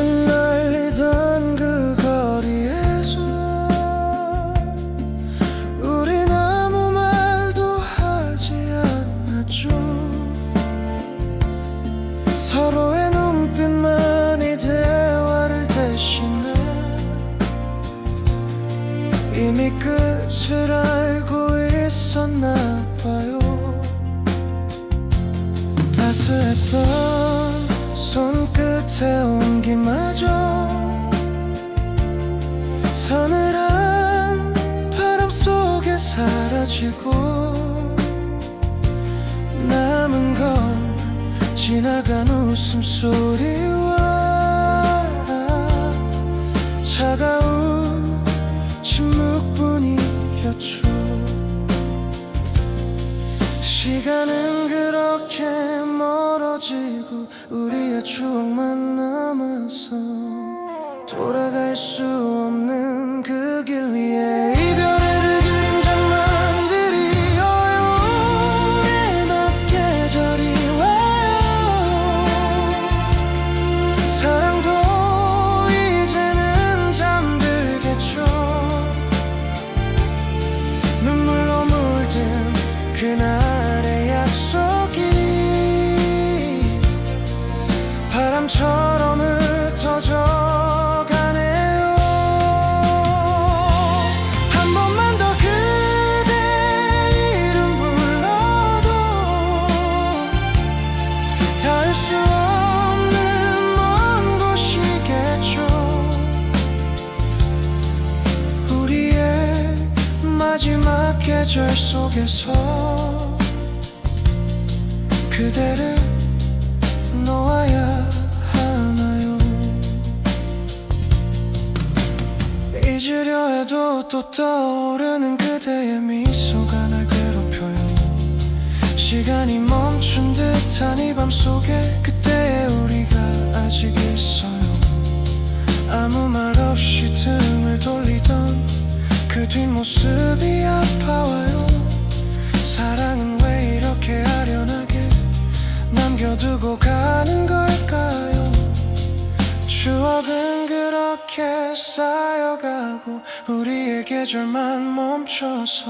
흩날리던 그 거리에서 우린 아무 말도 하지 않았죠. 서로의 눈빛만이 대화를 대신해 이미 끝을 알고 있었나 봐요. 따스했던 손끝의 온기마저 서늘한 바람 속에 사라지고 남은 건 지나간 웃음소리와 차가운 침묵뿐이었죠. 시간은 그렇게 멀어지고 우리의 추억만 남아서 돌아갈 수 없는 그 길 위에 이별의 그림자만 드리어요. 우리의 계절이 와요. 사랑도 이제는 잠들겠죠. 눈물로 물든 그날의 약속이 바람처럼 흩어져 가네요. 한 번만 더 그대 이름 불러도 닿을 수 없는 먼 곳이겠죠. 우리의 마지막 계절 속에서 그대를 놓아야 하나요? 잊으려 해도 또 떠오르는 그대의 미소가 날 괴롭혀요. 시간이 멈춘 듯한 이 밤 속에 그때의 우리가 아직 있어요. 아무 말 없이 등을 돌리던 그 뒷모습이 아파와요. 사랑은 왜 이렇게 아련하게 남겨두고 가는 걸까요? 추억은 그렇게 쌓여가고 우리의 계절만 멈춰서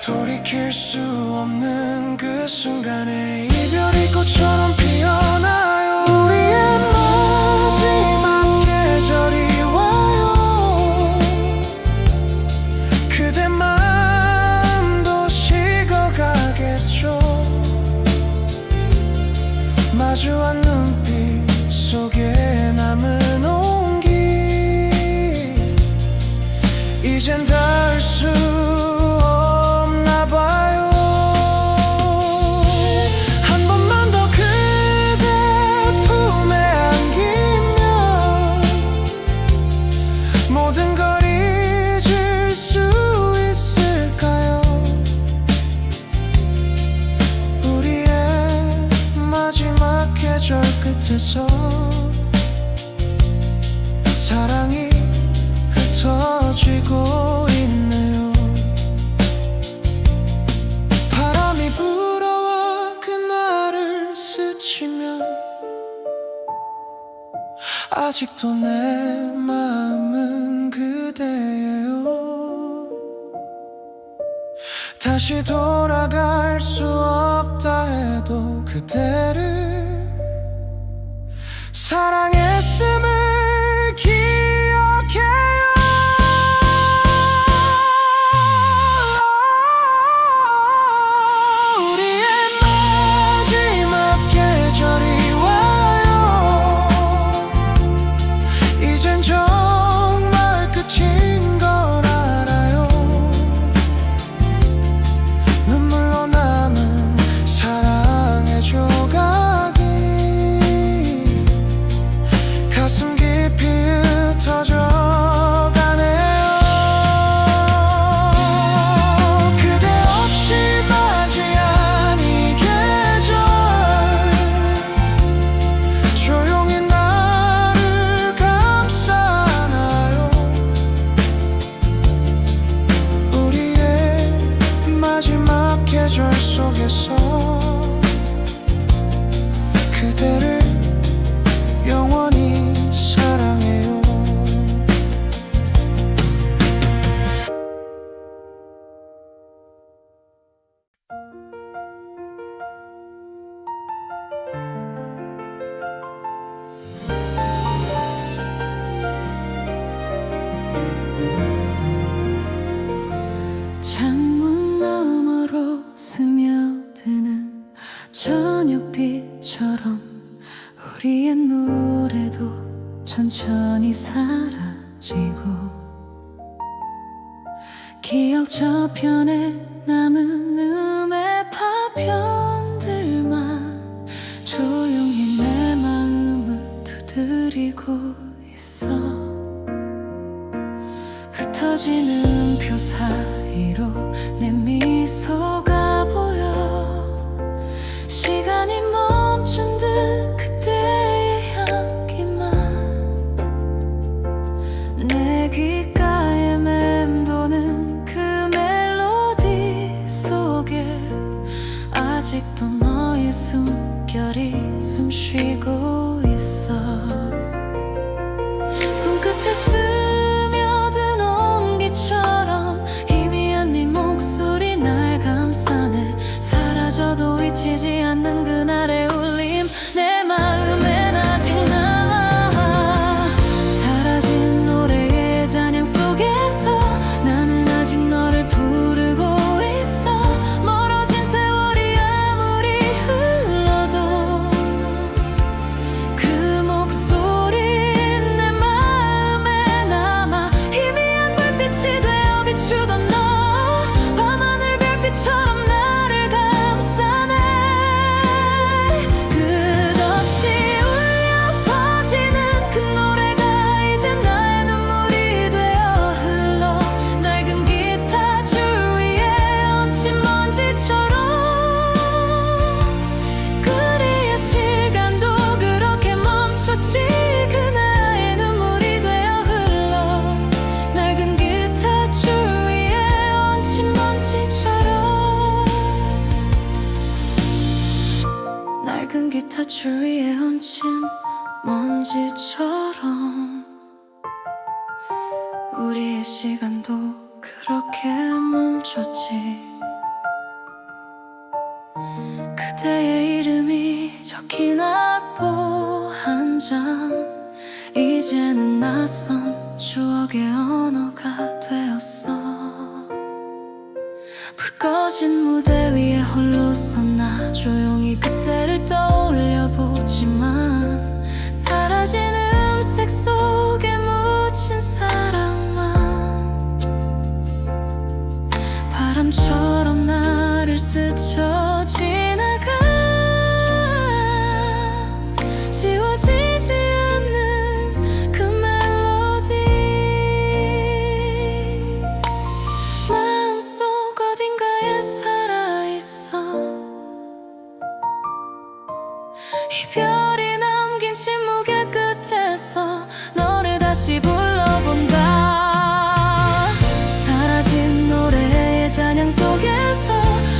돌이킬 수 없는 그 순간에 이별이 꽃처럼 피어나요. 우리의 마지막 계절이 와요. 그대 마음도 식어가겠죠. 마주한 눈빛 속에 남은 온기 이젠 닿을 수 없나 봐요. 한 번만 더 그대 품에 안기면 모든 걸 잊을 수 있을까요? 우리의 마지막 계절 끝에서 사랑이 흩어지고 있네요. 바람이 불어와 그날을 스치면 아직도 내 마음은 그대예요. 다시 돌아갈 수 없다 해도 그대를 사랑했음을 기억해요. 우리의 마지막 계절이 와요. 이젠 정말 끝인 걸 알아요. 눈물로 남은 사랑의 조각이 천천히 사라지고 기억 저편에 남은 음의 파편들만 조용히 내 마음을 두드리고 있어. 흩어지는 표 사이로 내 미소가 보여. 시간이 멈춘 듯 그때의 향기만 내 귓가에 맴도는 그 멜로디 속에 아직도 너의 숨결이 숨쉬고 있어. 손끝에 스며든 온기처럼 희미한 네 목소리 날 감싸네. 사라져도 잊히지 않는 그날의 울림 내 마음엔 아직 남아. 사라진 노래의 잔향 속에서 나는 아직 너를 부르고 있어. 멀어진 세월이 아무리 흘러도 그 목소린 내 마음에 남아. 희미한 불빛이 되어 비추던 너, 밤하늘 별빛처럼 나를 감싸네. 끝없이 울려 퍼지는 그 노래가 이제 나의 눈물이 되어 흘러. 낡은 기타 줄 위에 얹힌 먼지처럼 그리의 시간도 그렇게 멈췄지. 그나의 눈물이 되어 흘러. 낡은 기타 줄 위에 얹힌 먼지처럼. 낡은 기타 줄 위에 얹힌 먼지처럼 우리의 시간도 그렇게 멈췄지. 그대의 이름이 적힌 악보 한 장, 이제는 낯선 추억의 언어가 되었어. 불 꺼진 무대 위에 홀로 섰나 조용히 그때를 떠올려 보지만 사라진 음색 속에 묻힌 사랑만 바람처럼 나를 스쳐 지나가. 지워지지 않는 그 멜로디 마음속 어딘가에 살아있어. 이별이 남긴 침묵의 끝에서 너를 다시 불러본다. 사라진 노래의 잔향 속에서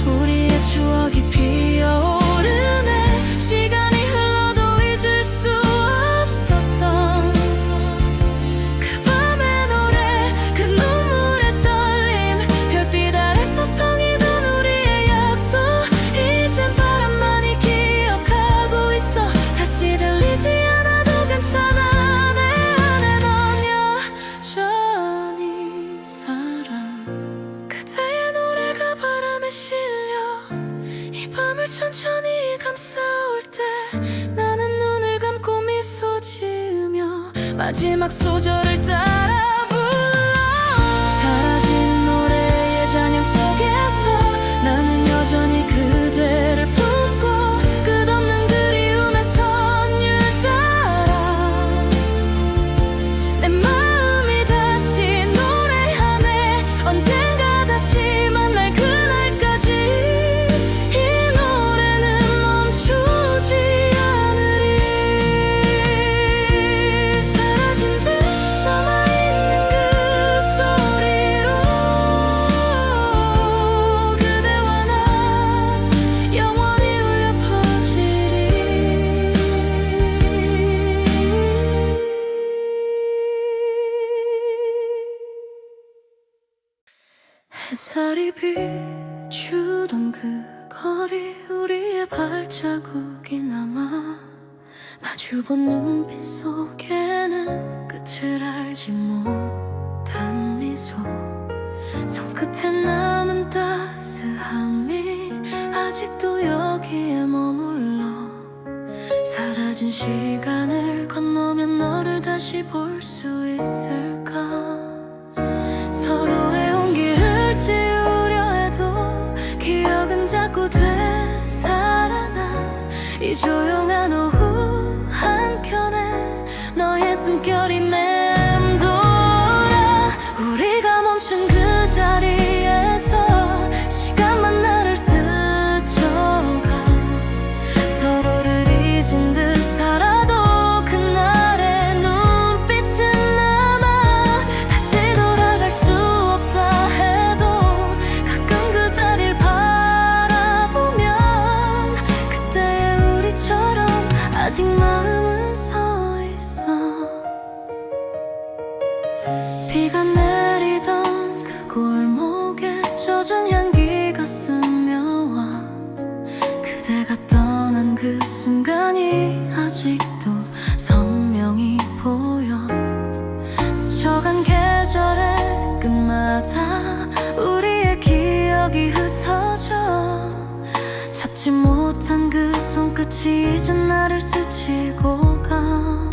우리의 추억이 피어오르네. 시간이 흘러도 잊을 수 없었던 그 밤의 노래, 그 눈물의 떨림, 별빛 아래서 성이던 우리의 약속. 이젠 바람만이 기억하고 있어. 다시 들리지 않아도 괜찮아. 내 안에 넌 여전히 살아. 그대의 노래가 바람에 실려 이 밤을 천천히 감싸올 때 나는 눈을 감고 미소 지으며 마지막 소절을 따라 불러. 사라진 노래의 잔향 속에서 나는 여전히 그대를 품고 끝없는 그리움의 선율 따라 내 마음이 다시 노래하네. 언젠가 다시 만날 그날까지 이 노래는 멈추지 않으리. 사라진 듯 남아있는 그 소리로 그대와 나 영원히 울려 퍼지리. 햇살이 비추던 그 거리, 우리의 발자국이 남아. 마주본 눈빛 속에는 끝을 알지 못한 미소. 손끝에 남은 따스함이 아직도 여기에 머물러. 사라진 시간을 건너면 너를 다시 다시 볼 수 있을까? 서로의 온기를 지우려 해도 기억은 자꾸 되살아나. 이 조용한 오후 한켠에 너의 숨결이 맴돌아. 우리가 멈춘 그 자리에서 시간만 나를 스쳐가. 서로를 잊은 듯 살아도 그날의 눈빛은 남아. 다시 돌아갈 수 없다 해도 가끔 그 자리를 바라보면 그때의 우리처럼 아직 마음은 서 있어. 비가 내리던 그 골목에 젖은 향기가 스며와. 그대가 떠난 그 순간이 아직도 선명히 보여. 스쳐간 계절의 끝마다 우리의 기억이 흩어져. 잡지 못한 그 손끝이 이제 나를 스치고 가.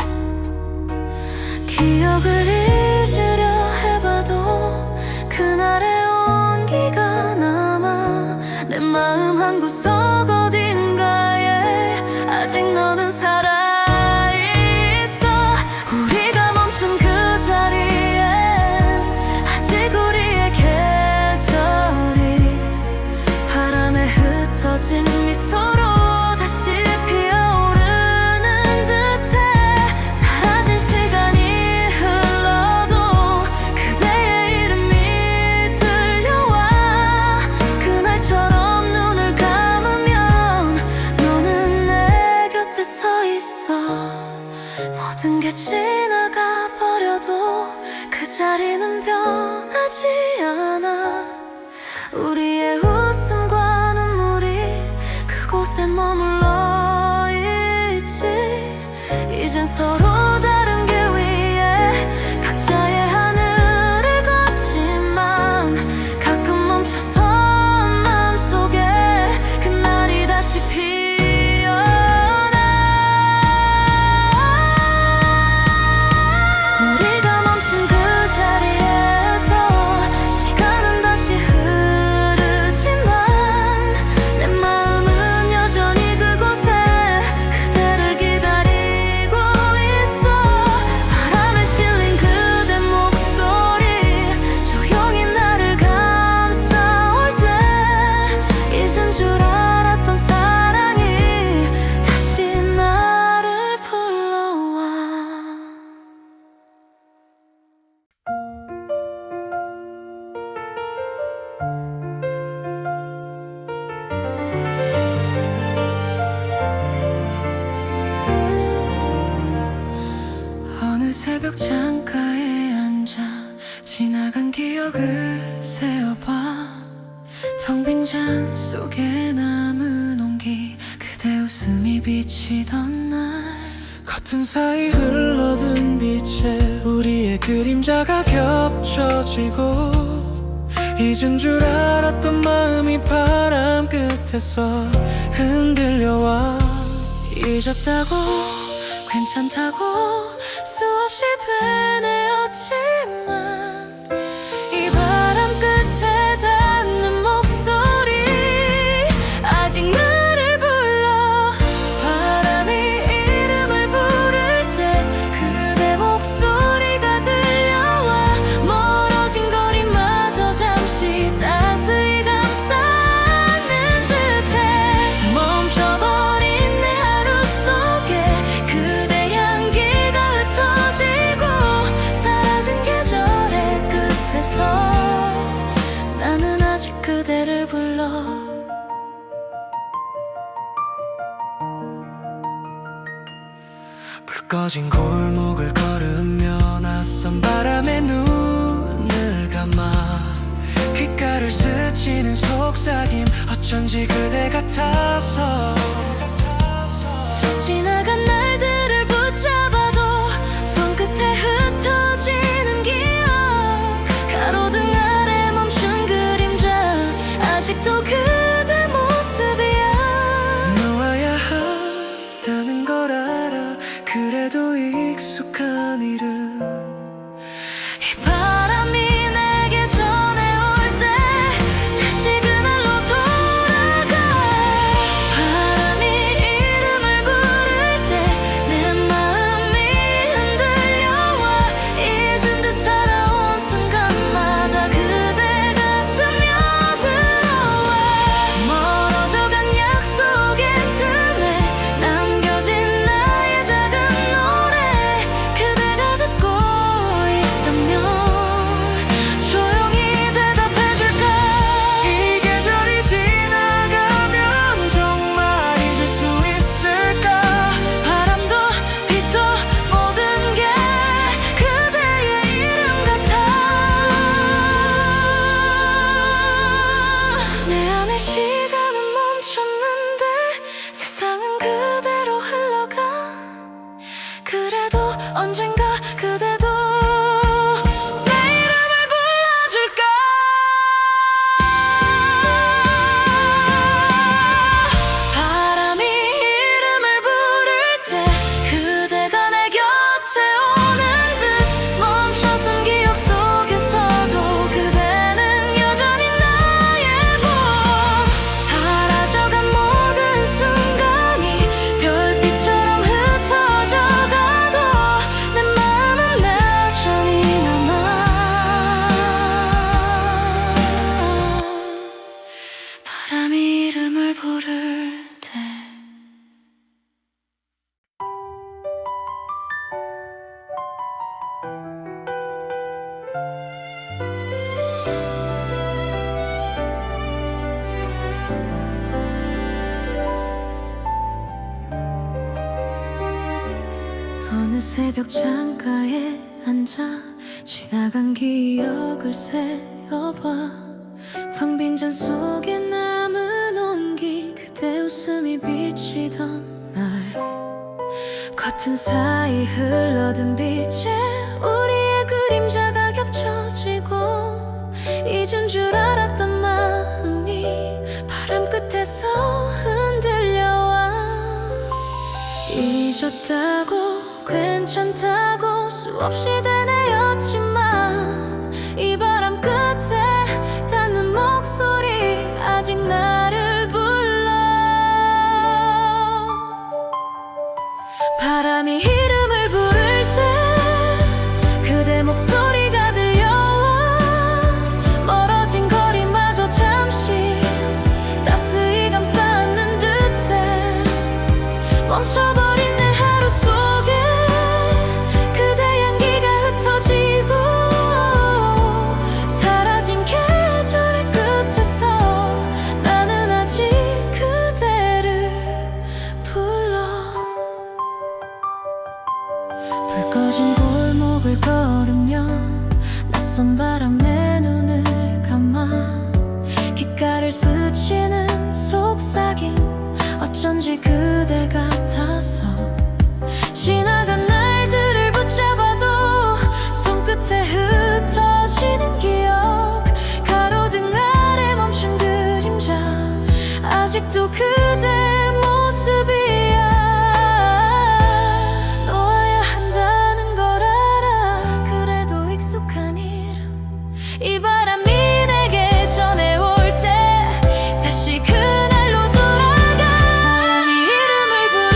기억을 잊으려 해봐도 그날의 온기가 남아. 내 마음 한구석 어딘가에 아직 너는 살아있어. 우리가 멈춘 그 자리에 아직 우리의 계절이 바람에 흩어진 미소로 다시 피어오르는 듯해. 사라진 시간이 흘러도 그대의 이름이 들려와. 그날처럼 눈을 감으면 너는 내 곁에 서 있어. 모든 게 지나가 버려도 그 자리는 변하지 않아. 우리의 웃음과 눈물이 그곳에 머물러 있지. 이젠 서로 다른 길 위에 각자의 하늘을 걷지만 가끔 멈춰서 마음속에 그날이 다시 피어나. 우리가 멈춘 그 자리에서 시간은 다시 흐르지만 내 마음은 여전히 그곳에 그대를 기다리고 있어. 바람에 실린 그대 목소리 조용히 나를 감싸올 때 잊은 줄 알았던 사랑이 다시 나를 불러와. 어느 새벽 창가에 앉아 지나간 기억을 세어봐. 텅 빈 잔 속에 남은 온기 그대 웃음이 비치던 날. 커튼 사이 흘러든 빛에 우리의 그림자가 겹쳐지고. 잊은 줄 알았던 마음이 바람 끝에서 흔들려와. 잊었다고 괜찮다고 수없이 되뇌었지만 이 바람 끝에 닿는 목소리 아직 나를 불러. 바람이 이름을 부를 때 그대 목소리가 들려와. 멀어진 거리마저 잠시 따스히 감싸는 듯해. 멈춰버린 내 하루 속에 그대 향기가 흩어지고 사라진 계절의 끝에서 나는 아직 그대를 불러. 불 꺼진 골목을 걸으며 낯선 바람에 눈을 감아. 귓가를 스치는 속삭임 어쩐지 그대 같아서. 지나간 날들을 붙잡아도 손끝에 흩어지는 기억. 가로등 아래 멈춘 그림자 아직도 그대 모습이야. 놓아야 한다는 걸 알아. 그래도 익숙한 이 이름. 이 바람이 내게 전해올 때 다시 그날로 돌아가. 바람이 이름을 부를 때 내 마음이 흔들려와. 잊은 듯 살아온 순간마다 그대가 스며들어와. 멀어져간 약속의 틈에 남겨진 나의 작은 노래. 그대가 듣고 있다면 조용히 대답해줄까. 이 계절이 지나가면 정말 잊을 수 있을까? 바람도 빛도 모든 게 그대의 이름 같아. 내 안의 시간은 멈췄는데 세상은 그대로 흘러가. 그래도 언젠가 그대도 내 이름을 불러줄까. 바람이 이름을 부를 때 그대가 내 곁에 오는 듯. 멈춰선 기억 속에서도 그대는 여전히 나의 봄. 사라져간 모든 순간이 별빛처럼 흩어져 가도 내 마음은 여전히 남아. 바람이 이름을 부를 때. 어느 새벽 창가에 앉아 지나간 기억을 새어봐. 텅 빈 잔 속에 남은 온기. 그대 웃음이 비치던 날. 커튼 사이 흘러든 빛에 우리의 그림자가 겹쳐지고. 잊은 줄 알았던 마음이 바람 끝에서 흔들려와. 잊었다고 괜찮다고 수없이 되뇌었지만 이 바람 끝에 닿는 목소리 아직 나를 불러. 바람이 이름을 부를 때 그대 목소리가 들려와. 멀어진 거리마저 잠시 따스히 감싸 안는 듯해. 멈춰버린 내 하루 속에 그대 향기가 흩어지고. 사라진 계절의 끝에서 나는 아직 그대를 불러. 불 꺼진 골목을 걸으며 낯선 바람에 눈을 감아. 귓가를 스치는 속삭임 어쩐지 그대 같아서. 지나간 날들을 붙잡아도 손끝에 흩어지는 기억. 가로등 아래 멈춘 그림자 아직도 그대 모습이야. 놓아야 한다는 걸 알아. 그래도 익숙한 이름. 이 바람이 내게 전해올 때 다시 그날로 돌아가. 바람이 이름을 부를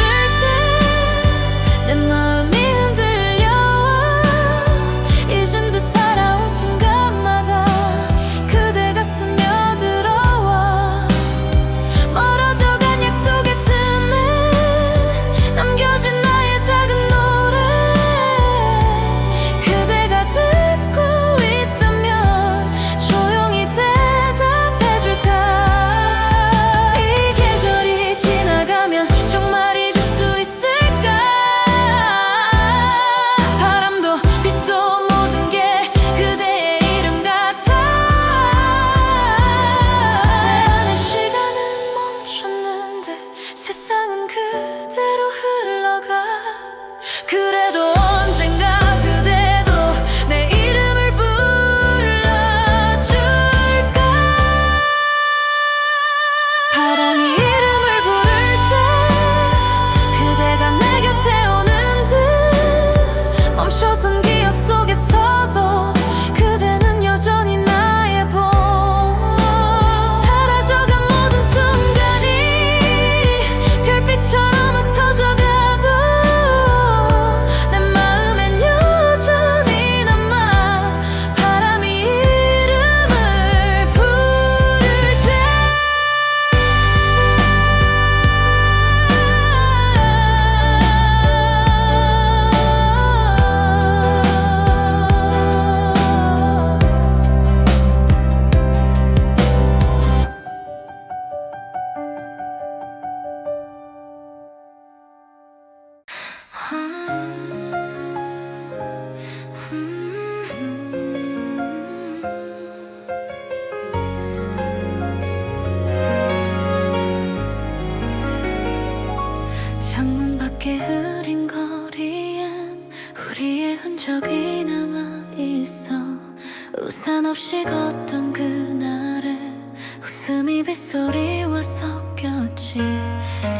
속에서도 그대는 여전히 나의 봄. 사라져간 모든 순간이 별빛처럼 흩어져가도 내 마음엔 여전히 남아. 바람이 이름을 부를 때 창문 밖에 흐린 거리엔 우리의 흔적이 남아있어. 우산 없이 걷던 그날에 웃음이 빗소리와 섞였지.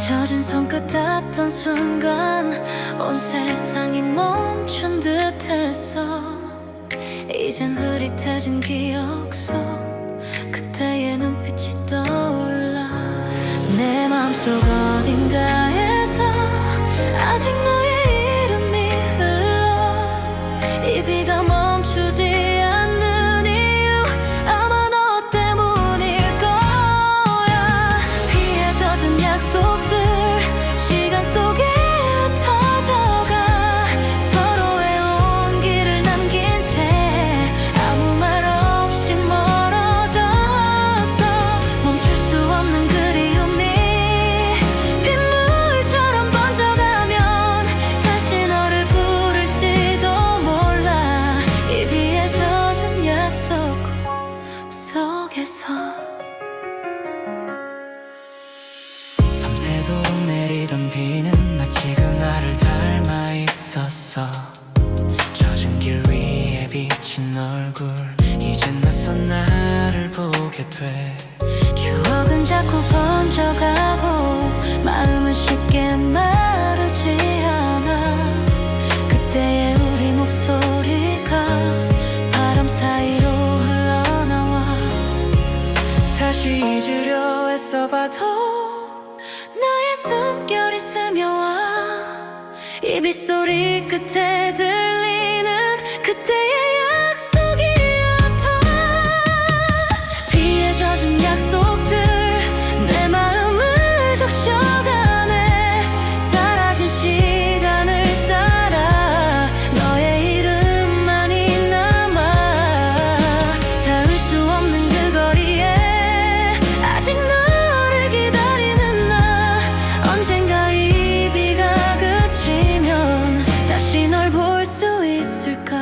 젖은 손끝 닿던 순간 온 세상이 멈춘 듯했어. 이젠 흐릿해진 기억 속 그때의 눈빛이 떠올라. 내 맘속 어딘가에서 아직 너의 이름이 흘러. 이 비가 멈추지 않는 이유 아마 너 때문일 거야. 비에 젖은 약속들 시간 속에 흩어져가. 서로의 온기를 남긴 채 아무 말 없이 멀어졌어. 멈출 수 없는 그리움이 빗물처럼 번져가면 다시 너를 부를지도 몰라. 이 비에 젖은 약속 속에서 밤새도록 내리던 비는 마치 그날을 닮아 있었어. 젖은 길 위에 비친 얼굴 이젠 낯선 나를 보게 돼. 추억은 자꾸 번져가고 마음은 쉽게 마르지 않아. 그때의 우리 목소리가 바람 사이로 흘러나와. 다시 잊으려 애써봐도 나의 숨결이 스며와. 이 빗소리 끝에 들리는 그때의 약속이 아파. 비에 젖은 약속들 내 마음을 적셔가네. 사라진 시간을 따라 너의 이름만이 남아. 닿을 수 없는 그 거리에 아직 너를 기다리는 나. 언젠가 이 비가 그치면 다시 널 볼 수 있을까.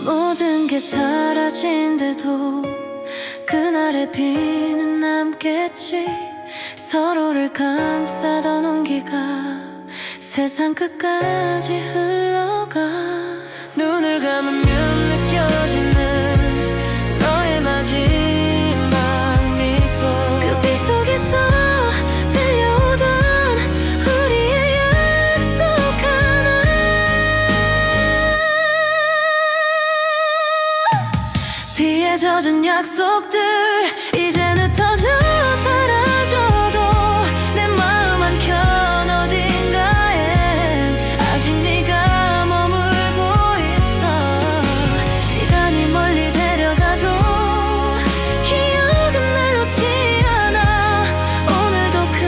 모든 게 사라진데도 그날의 비는 남겠지. 서로를 감싸던 온기가 세상 끝까지 흘러가. 눈을 감으면 느껴지는 너의 마지막 미소. 그 비 속에서 들려오던 우리의 약속 하나. 비에 젖은 약속들 이젠 흩어져 사라져도 내 마음 한켠 어딘가엔 아직 네가 머물고 있어. 시간이 멀리 데려가도 기억은 날 놓지 않아. 오늘도 그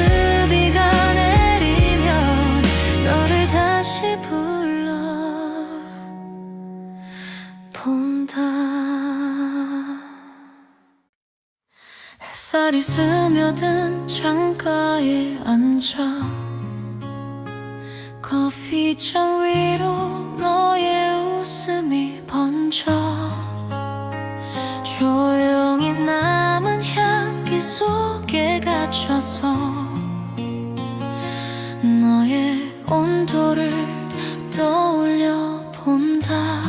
비가 내리면 너를 다시 불러 본다. 햇살이 스며든 창가에 앉아 커피잔 위로 너의 웃음이 번져. 조용히 남은 향기 속에 갇혀서 너의 온도를 떠올려 본다.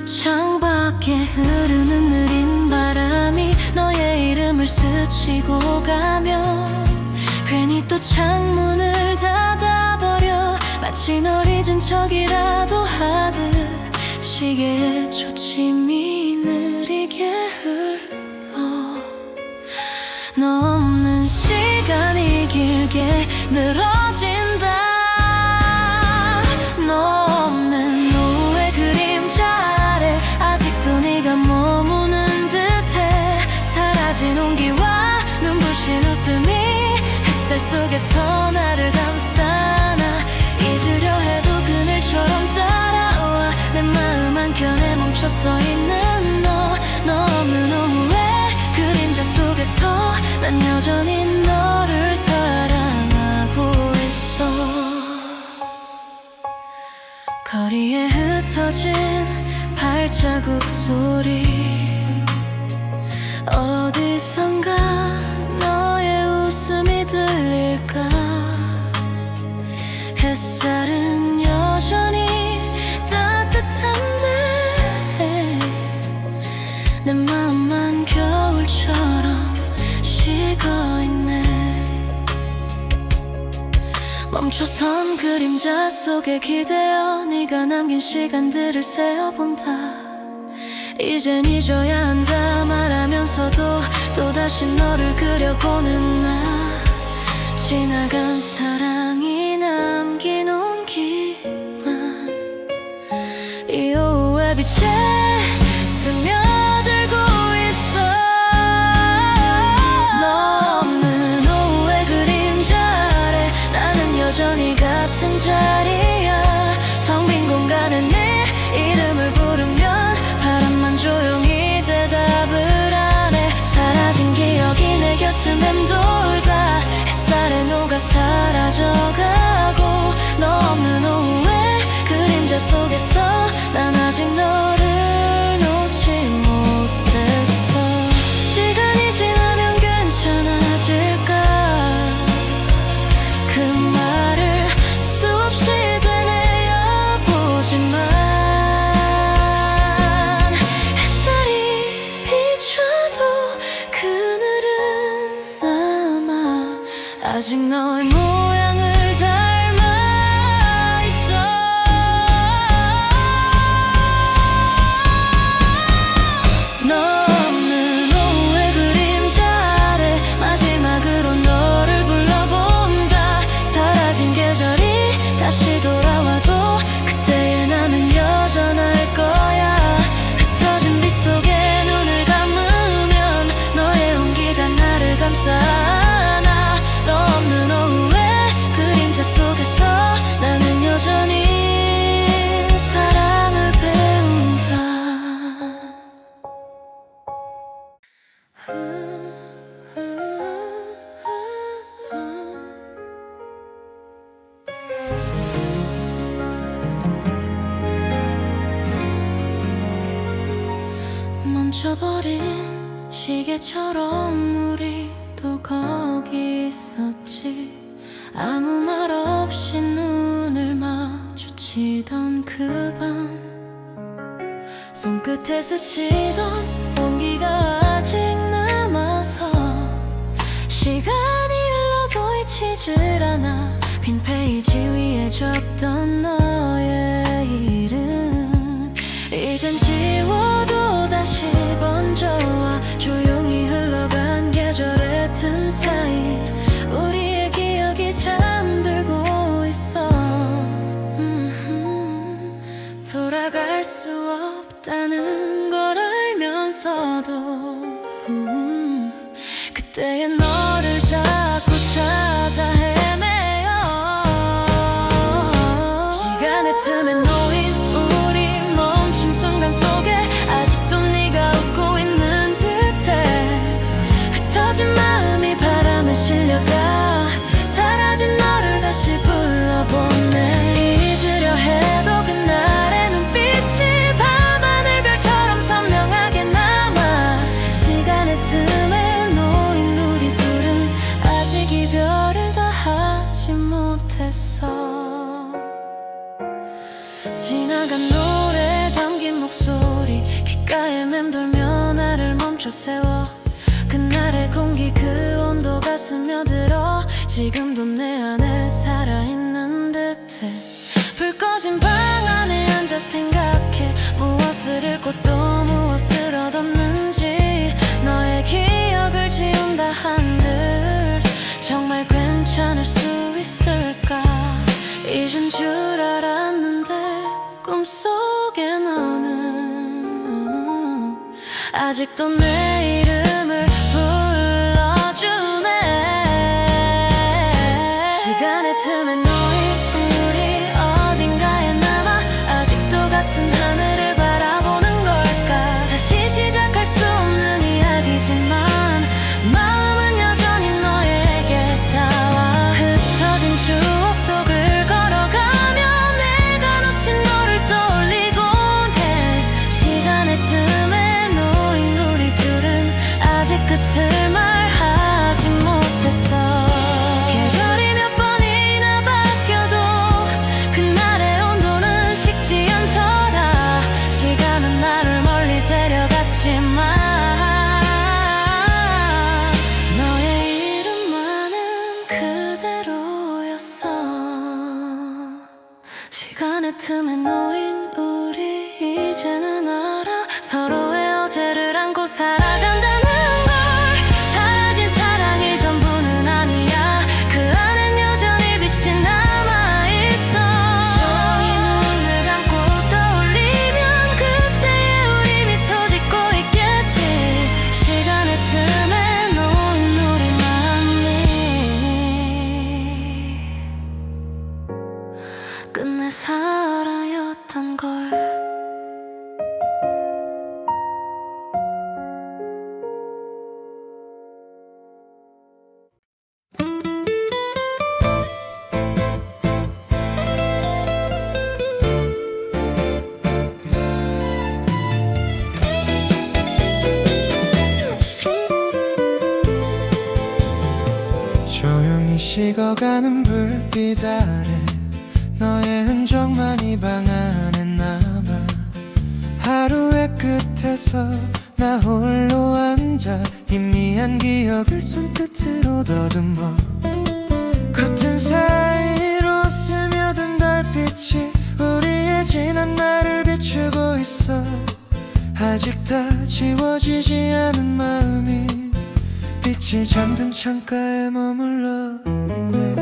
창밖에 흐르는 느린 바람이 너의 이름을 스치고 가면 괜히 또 창문을 닫아버려. 다시 널 잊은 척이라도 하듯 시계의 초침이 느리게 흘러 너 없는 시간이 길게 늘어진다 너 없는 오후의 그림자 아래 아직도 네가 머무는 듯해 사라진 온기와 눈부신 웃음이 햇살 속에서 나를 감싸나 잊으려 해도 그늘처럼 따라와 내 마음 한켠에 멈춰 서 있는 너 없는 오후의 그림자 속에서 난 여전히 너를 사랑하고 있어 거리에 흩어진 발자국 소리 어디선가 너의 웃음이 들릴까 햇살은 여전히 따뜻한데 내 마음만 겨울처럼 식어있네 멈춰선 그림자 속에 기대어 네가 남긴 시간들을 세어본다 이젠 잊어야 한다 말하면서도 또다시 너를 그려보는 나 지나간 사랑이 남긴 온기만 이 오후의 빛에 스며들고 있어 너 없는 오후의 그림자 아래 나는 여전히 같은 자리야 텅 빈 공간에 네 이름을 부르면 바람만 조용히 대답을 하네 사라진 기억이 내 곁을 맴돌다 햇살에 녹아 사라져가고 너 없는 오후의 그림자 속에서 난 아직 너를 놓지 못했어 시간이 지나면 괜찮아질까 그 말을 수없이 되뇌어보지만 햇살이 비춰도 그늘은 남아 아직 너의 모양을 닮아 있어 너 없는 오후의 그림자 아래 마지막으로 너를 불러본다 사라진 계절이 다시 돌아와도 그때의 나는 여전할 거야 흩어진 빛 속에 눈을 감으면 너의 온기가 나를 감싸나 너 없는 오후의 그림자 속에서 나는 여전히 사랑을 배운다 멈춰버린 시계처럼 우리도 거기 있었지 아무 말 없이 눈을 마주치던 그 밤 손끝에 스치던 온기가 아직 남아서 시간이 흘러도 잊히질 않아 빈 페이지 위에 적던 너의 이름 이젠 지워도 다시 번져와 조용히 흘러간 계절의 틈 사이 우리의 기억이 잠들고 있어 돌아갈 수 없다는 걸 알면서도 그때의 너를 자꾸 찾아 헤매요 시간의 틈에 놓인 우리 멈춘 순간 속에 아직도 네가 웃고 있는 듯해 흩어진 마음이 바람에 실려가 사라진 너를 다시 불러보네 잊으려 해도 그날의 눈빛이 밤하늘별처럼 선명하게 남아 시간의 틈에 놓인 우리 둘은 아직 이별을 다 하지 못했어 지나간 노래에 담긴 목소리 귓가에 맴돌며 나를 멈춰 세워 그날의 공기 그 온도가 스며들어 지금도 내 안에 살아있는 듯해 잊은 줄 알았는데 꿈속에 너는 아직도 내 이름을 불러주네. 시간의 틈에 놓인 우리 어딘가에 남아 아직도 같은 하늘을 바라보는 걸까. 다시 시작할 수 없는 이야기지만 마음은 여전히 너에게 닿아. 흩어진 추억 속을 걸어가며 내가 놓친 너를 떠올리곤 해. 시간의 틈에 놓인 우리 둘은 아직 끝을 말하지 못했어. 계절이 몇 번이나 바뀌어도 그날의 온도는 식지 않더라. 시간은 나를 멀리 데려갔지만 너의 이름만은 그대로였어. 시간의 틈에 놓인 우리 이제는 알아. 서로의 어제를 안고 살아간다는 걸. 사라진 사랑이 전부는 아니야. 그 안엔 여전히 빛이 남아있어. 조용히 눈을 감고 떠올리면 그때의 우리 미소 짓고 있겠지. 시간의 틈에 놓인 우리 마음이 끝내 사랑이었던 걸. 조용히 식어가는 불빛 아래 너의 흔적만 이 방 안에 남아. 하루의 끝에서 나 홀로 앉아 희미한 기억을 손끝으로 더듬어. 커튼 사이로 스며든 달빛이 우리의 지난 날을 비추고 있어. 아직 다 지워지지 않은 마음이 빛이 잠든 창가에 머물러 있네.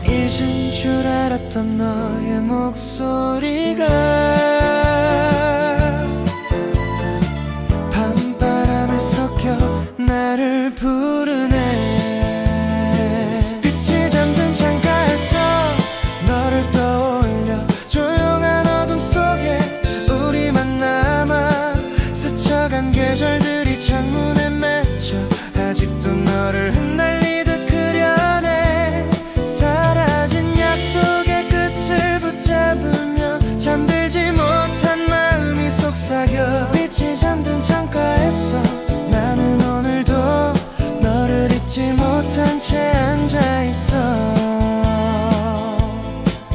잊은 줄 알았던 너의 목소리가 밤바람에 섞여 나를 부르네. 빛이 잠든 창가에서 너를 떠올려 조용한 어둠 속에 우리만 남아. 스쳐간 계절들이 창문에 맺혀 아직도 너를 흩날리듯 그려내. 사라진 약속의 끝을 붙잡으며 잠들지 못한 마음이 속삭여. 빛이 잠든 창가에서 나는 오늘도 너를 잊지 못한 채 앉아있어.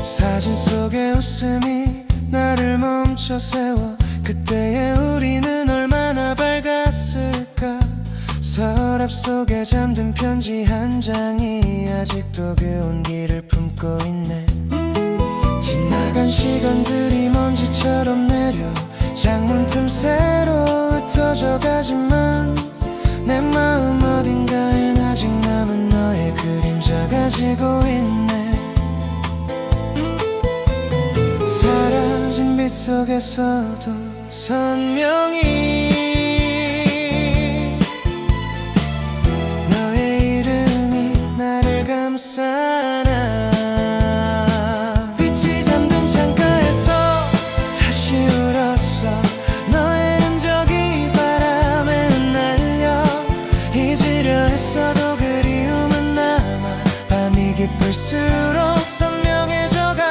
사진 속의 웃음이 나를 멈춰 세워. 그때의 우리는 얼마나 밝았을까. 서랍 속에 잠든 편지 한 장이 아직도 그 온기를 품고 있네. 지나간 시간들이 먼지처럼 내려 창문 틈새로 흩어져 가지만 내 마음 어딘가엔 아직 남은 너의 그림자가 지고 있네. 사라진 빛 속에서도 선명히 너의 이름이 나를 감싸나. 빛이 잠든 창가에서 다시 울었어. 너의 흔적이 바람에 흩날려. 잊으려 했어도 그리움은 남아. 밤이 깊을수록 선명해져가.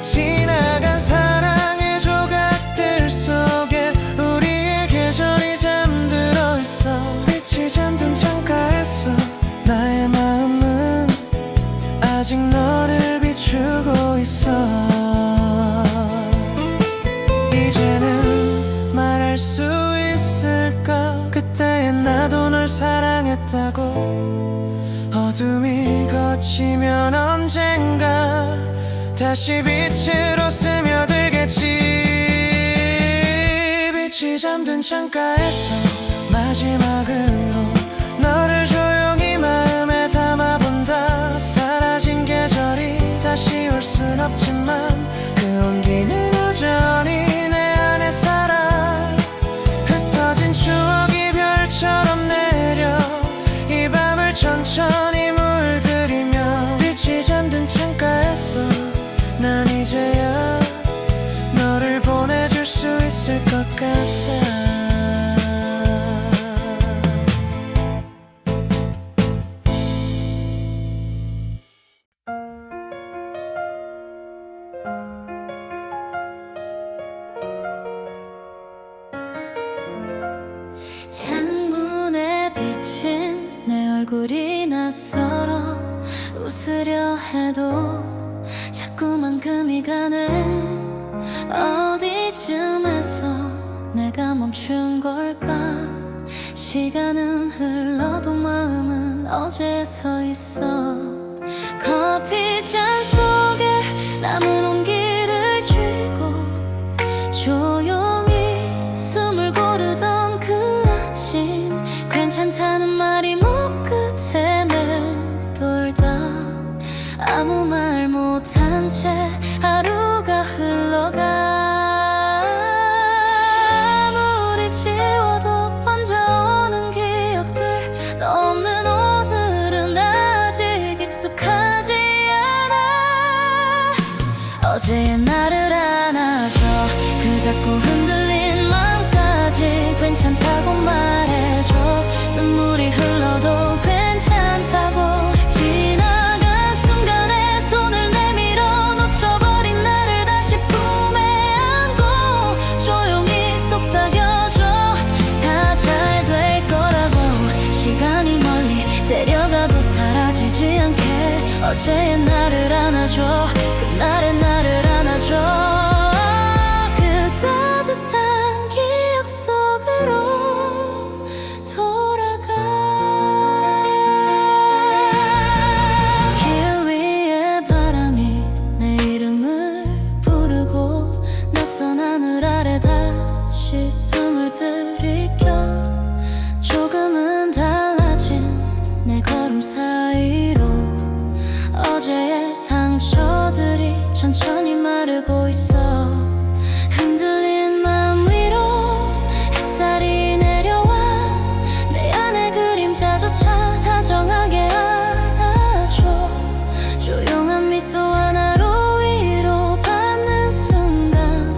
지나간 사랑의 조각들 속에 우리의 계절이 잠들어 있어. 빛이 잠든 창가에서 나의 마음은 아직 너를 비추고 있어. 이제는 말할 수 있을까. 그때의 나도 널 사랑했다고. 어둠이 걷히면 언젠가 다시 빛으로 스며들겠지. 빛이 잠든 창가에서 마지막으로 너를 조용히 마음에 담아본다. 사라진 계절이 다시 올 순 없지만 그 온기는 여전히 내 안에 살아. 흩어진 추억이 별처럼 내려 이 밤을 천천히 물들이며 빛이 잠든 창가에서 난 이제야 너를 보내줄 수 있을 것 같아. 창문에 비친 내 얼굴이 낯설어. 웃으려 해도 자꾸만 금이 가네. 어디쯤에서 내가 멈춘 걸까? 시간은 흘러도 마음은 어제에 서 있어. 커피잔 속에 남은 온기를 쥐고 조용히 숨을 고르던 그 아침, 괜찮다는 말이 목끝에 맴돌다 아무 말 못한 채 하루가 흘러가. 아무리 지워도 번져오는 기억들, 너 없는 오늘은 아직 익숙하지 않아. 어제의 나를 안아줘. 그 자꾸 흔들린 맘까지 괜찮다고 말해줘. 눈물이 흘러도 괜찮다고. 지나간 순간에 손을 내밀어 놓쳐버린 나를 다시 품에 안고 조용히 속삭여줘. 다 잘 될 거라고. 시간이 멀리 데려가도 사라지지 않게 어제의 나를 안아줘. 그날의 나를 안아줘. 그 따뜻한 기억 속으로 돌아가. 길 위에 바람이 내 이름을 부르고 낯선 하늘 아래 다시 숨을 들이켜. 조금은 달라진 내 걸음 사이로 어제의 상처들이 천천히 마르고 있어. 흔들린 맘 위로 햇살이 내려와 내 안의 그림자조차 다정하게 안아줘. 조용한 미소 하나로 위로받는 순간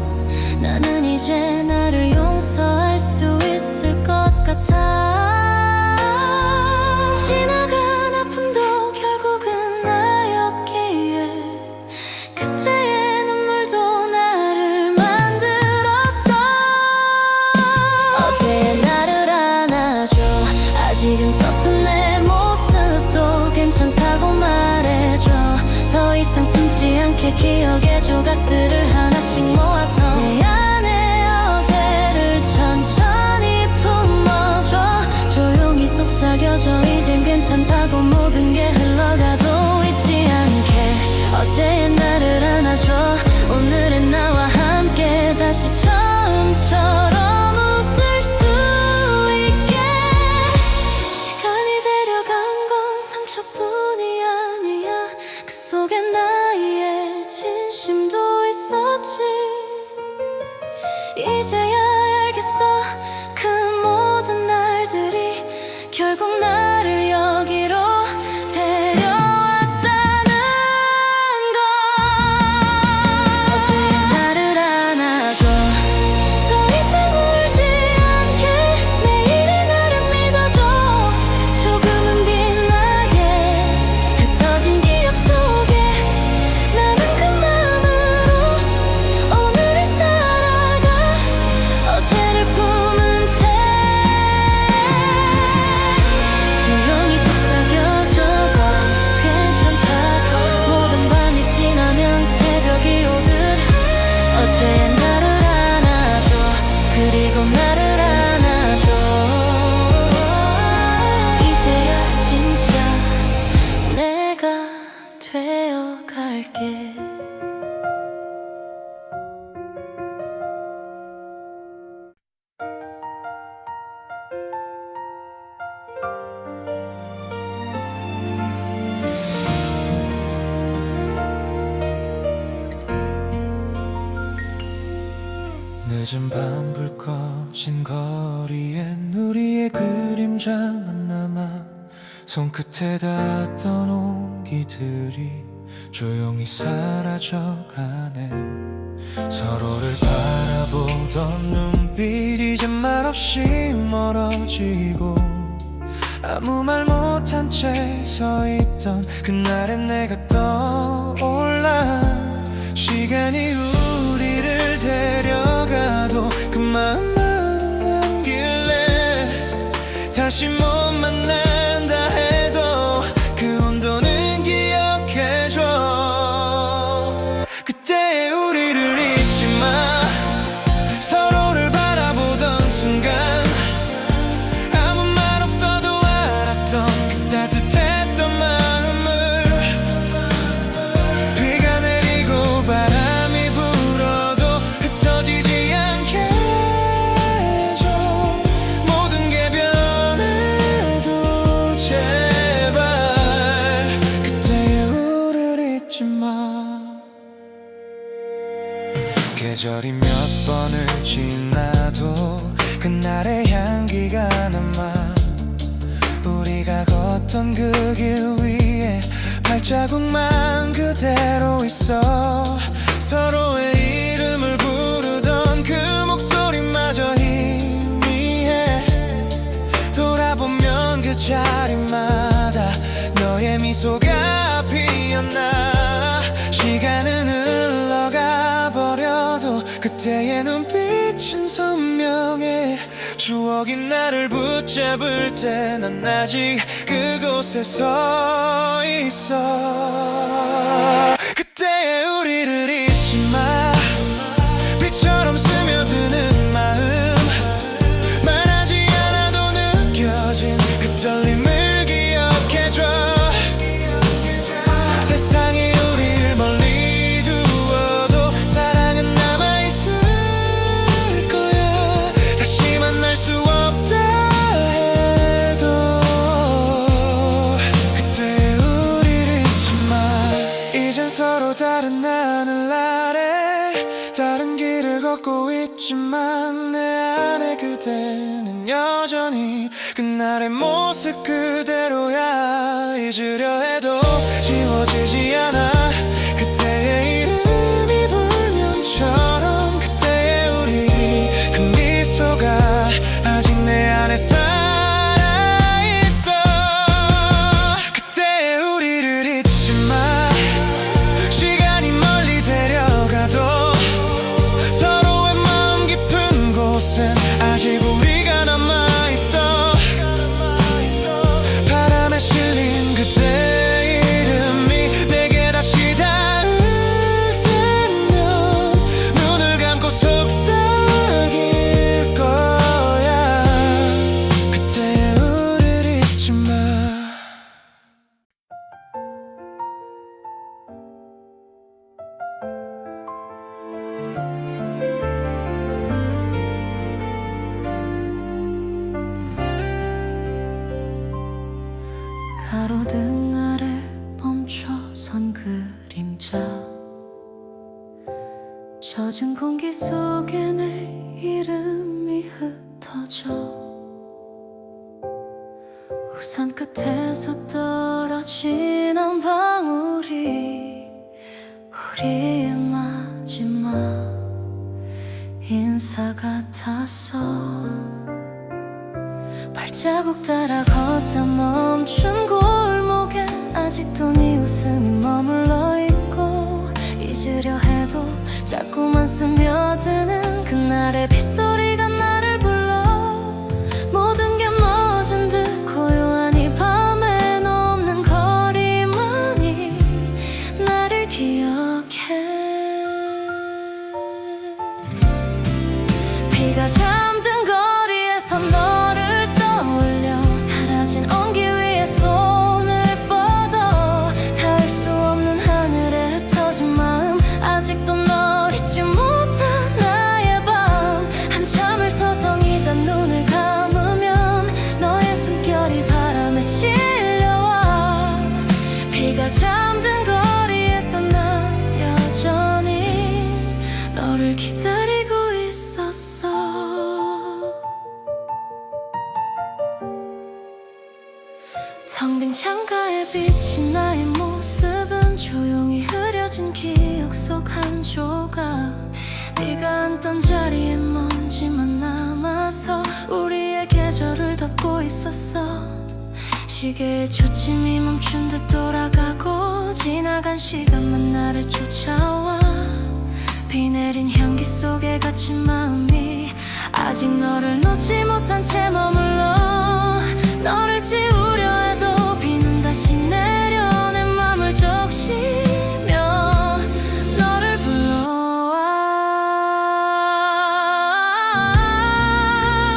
나는 이제 나를 용서할 수 있을 것 같아. 지나간 아픔도 결국은 나였기에 그때의 눈물도 나를 만들었어. 어제의 나를 안아줘. 아직은 서툰 내 모습도 괜찮다고 말해줘. 더 이상 숨지 않게 기억의 조각들을 하나씩 모아서 내 안에 어제를 천천히 품어줘. 조용히 속삭여줘. 이젠 괜찮다고 모든 게 흘러가도 잊지 않게 어제의 나를 안아줘. 오늘의 나와 함께 다시 처음처럼 웃을 수 있게. 시간이 데려간 건 상처뿐이 아니야. 그 속에 나의 진심도 있었지. 이제야 알겠어. 그 모든 날들이 결국 나를 여기로 데려왔다는 걸. 어제의 나를 안아줘. 더 이상 울지 않게 내일의 나를 믿어줘. 조금은 빛나게 흩어진 기억 속에 남은 그 마음으로 오늘을 살아가. 어제를 품은 늦은 밤 불 꺼진 거리엔 우리의 그림자만 남아 손끝에 닿았던 온기들이 조용히 사라져가네. 서로를 바라보던 눈빛 이제 말없이 멀어지고 아무 말 못한 채 서있던 그날의 내가 떠올라. 시간이 우리를 데려가도 그 마음만은 남길래. 다시 못 만난다 해도 그 온도는 기억해줘. 그때의 우리를 잊지 마. 서로를 바라보던 순간 아무 말 없어도 알았던 그 따뜻했던 마음을. 비가 내리고 바람이 불어도 흩어지지 않게 해줘. 모든 게 변해도 제발 그때의 우리를 잊지 마. 계절이 몇 번을 지나도 그날의 향기가 남아. 우리가 걷던 그 길 위에 발자국만 그대로 있어. 서로의 이름을 부르던 그 목소리마저 희미해. 돌아보면 그 자리마다 너의 미소가 피었나. 시간은 흘러가 버려도 그때의 눈빛은 선명해. 추억이 나를 붙잡을 때 난 아직 그곳에 서 있어. 그때의 우리를 잊지 마. 빛처럼 스며드는 마음 말하지 않아도 느껴진 그 떨림을 기억해줘. 세상이 우릴 멀리 두어도 사랑은 남아있을 거야. 다시 만날 수 없다 해도 그때 우릴 잊지 마. 이젠 서로 다른 하늘 아래 다른 길을 걷고 있지만 내 안에 그대는 여전히 그날의 모습 그대로야. 잊으려 해도 지워지지 않아. 그때의 이름이 불면처럼 그때의 우리 그 미소가 아직 내 안에 살아있어. 그때의 우리를 잊지 마. 시간이 멀리 데려가도 서로의 마음 깊은 곳엔 아직 우리가 남아있어. 바람에 실린 그때의 이름이 내게 다시 닿을 때면 눈을 감고 속삭일 거야. 그때의 우리를 잊지 마. 가로등 아래 멈춰선 그림자. 젖은 공기 속에 내 이름이 흩어져. 우산 끝에서 떨어진 한 방울이 우리의 마지막 인사 같았어. 발자국 따라 걷다 멈춘 골목에 아직도 네 웃음이 머물러 있고. 잊으려 해도 자꾸만 스며드는 그날의 빗소리가 나를 불러. 모든 게 멎은 듯 고요한 이 밤엔 없는 거리만이 나를 기억해. 비가 잠든 거리에서 너를 떠올려. 사라진 온기 위에 손을 뻗어. 닿을 수 없는 하늘에 흩어진 마음 아직도 널 잊지 못한 나의 밤. 앉던 자리에 먼지만 남아서 우리의 계절을 덮고 있었어. 시계의 초침이 멈춘 듯 돌아가고 지나간 시간만 나를 쫓아와. 비 내린 향기 속에 갇힌 마음이 아직 너를 놓지 못한 채 머물러. 너를 지우려 해도 비는 다시 내려 내 맘을 적시며 너를 불러와.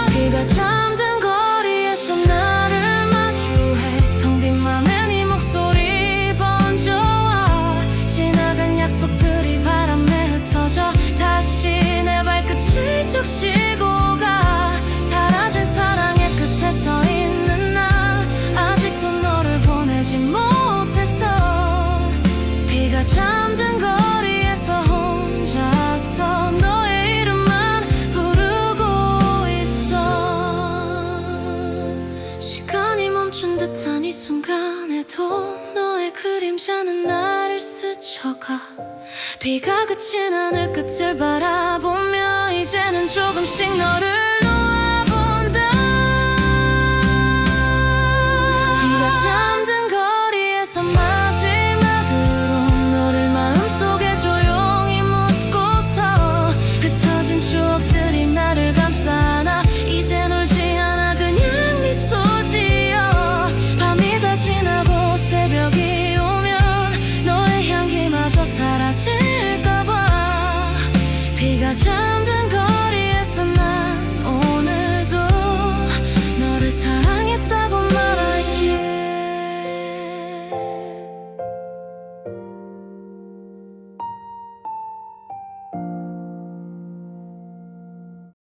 비가 잠든 거리에서 나를 마주해 텅 빈 맘에 네 목소리 번져와. 지나간 약속들이 바람에 흩어져 다시 내 발끝을 적시고 가. 사라진 사랑의 끝에 서 있는 나 아직도 너를 보내지 못했어. 비가 잠든 거리에서 혼자서 너의 이름만 부르고 있어. 시간이 멈춘 듯한 이 순간에도 너의 그림자는 나를 스쳐가. 비가 그친 하늘 끝을 바라보며 이제는 조금씩 너를 놓아본다. 비가 잠든 거리에서 마지막으로 너를 마음속에 조용히 묻고서 흩어진 추억들이 나를 감싸 안아. 이젠 울지 않아 그냥 미소 지어. 밤이 다 지나고 새벽이 오면 너의 향기마저 사라질까봐. 비가 잠